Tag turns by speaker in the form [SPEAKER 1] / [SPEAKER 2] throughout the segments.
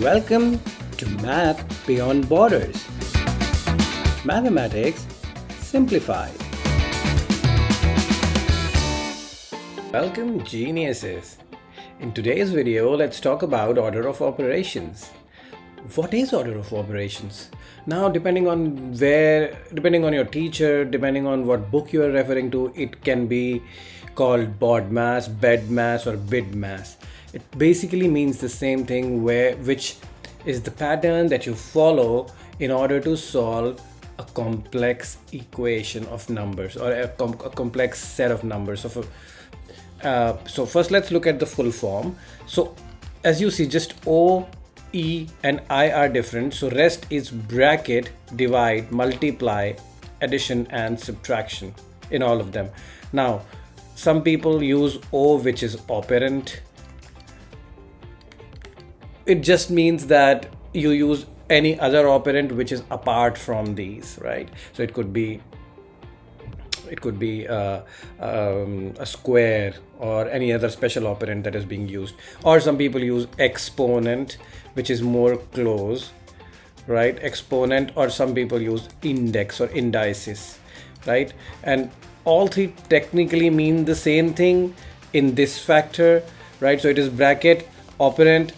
[SPEAKER 1] Welcome to Math Beyond Borders. Mathematics Simplified. Welcome, geniuses. In today's video, let's talk about order of operations. What is order of operations? Now, depending on your teacher, depending on what book you are referring to, it can be called BODMAS, BEDMAS or BIDMAS. It basically means the same thing, which is the pattern that you follow in order to solve a complex equation of numbers or a complex set of numbers. So first let's look at the full form. So as you see, just O, E and I are different. So rest is bracket, divide, multiply, addition and subtraction in all of them. Now, some people use O, which is operand. It just means that you use any other operand which is apart from these, right? So it could be a square or any other special operand that is being used. Or some people use exponent, which is more close, right? Exponent, or some people use index or indices, right? And all three technically mean the same thing in this factor, right? So it is bracket, operand,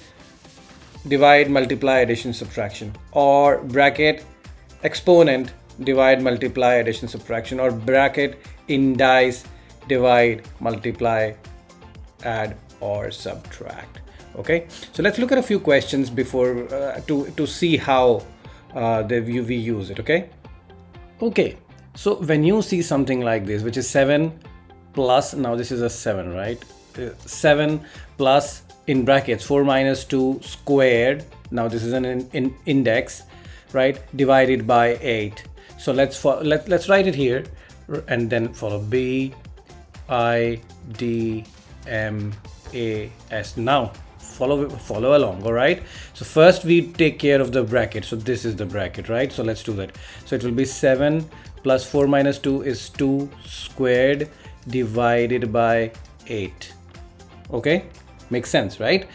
[SPEAKER 1] divide, multiply, addition, subtraction, or bracket, exponent, divide, multiply, addition, subtraction, or bracket, indice, divide, multiply, add or subtract. Okay, so let's look at a few questions before to see how we use it. Okay, so when you see something like this, which is 7 plus, now this is a 7, right? 7 plus, in brackets, 4 minus 2 squared, now this is an index, right, divided by 8. So let's write it here and then follow B I D M A S. Now follow along. All right, so first we take care of the bracket. So this is the bracket, right? So let's do that. So it will be 7 plus 4 minus 2 is 2 squared divided by 8. Okay, makes sense, right?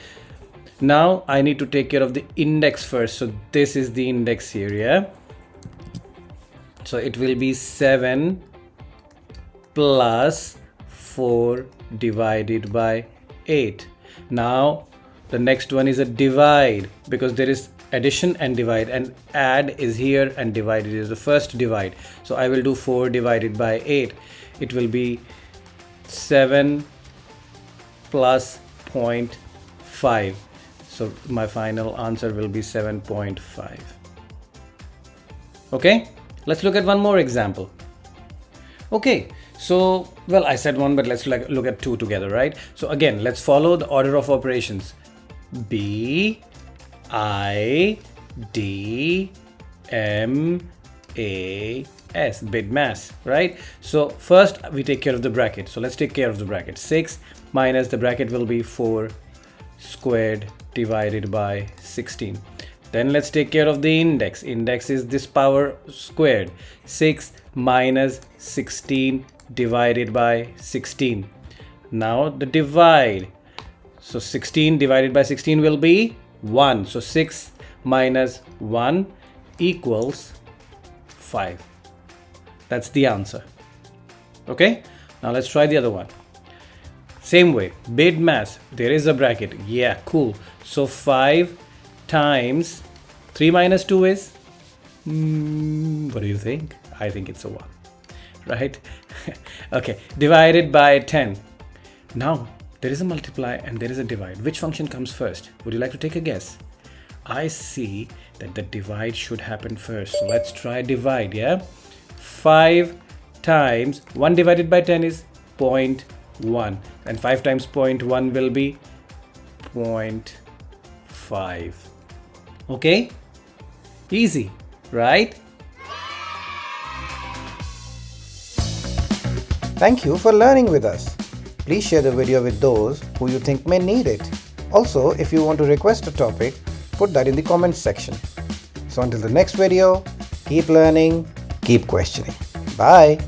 [SPEAKER 1] Now I need to take care of the index first. So this is the index here, yeah? So it will be 7 plus 4 divided by 8. Now the next one is a divide, because there is addition and divide, and add is here and divide is the first divide. So I will do 4 divided by 8. It will be 7 plus 0.5. So my final answer will be 7.5. Okay, let's look at one more example. Okay, so well, I said one, but let's look at two together, right? So again, let's follow the order of operations. B I D M A S, BIDMAS, right? So first we take care of the bracket. So let's take care of the bracket. 6 minus the bracket will be 4 squared divided by 16. Then let's take care of the index. Index is this power squared. 6 minus 16 divided by 16. Now the divide. So 16 divided by 16 will be 1. So 6 minus 1 equals 5. That's the answer. Okay, now let's try the other one. Same way, BIDMAS, there is a bracket. Yeah, cool. So 5 times 3 minus 2 is, what do you think? I think it's a 1, right? Okay, divided by 10. Now there is a multiply and there is a divide. Which function comes first? Would you like to take a guess? I see that the divide should happen first. So let's try divide, yeah? 5 times 1 divided by 10 is 0.1, and 5 times 0.1 will be 0.5. Okay, easy, right?
[SPEAKER 2] Thank you for learning with us. Please share the video with those who you think may need it. Also, if you want to request a topic, put that in the comments section. So until the next video, keep learning, keep questioning. Bye.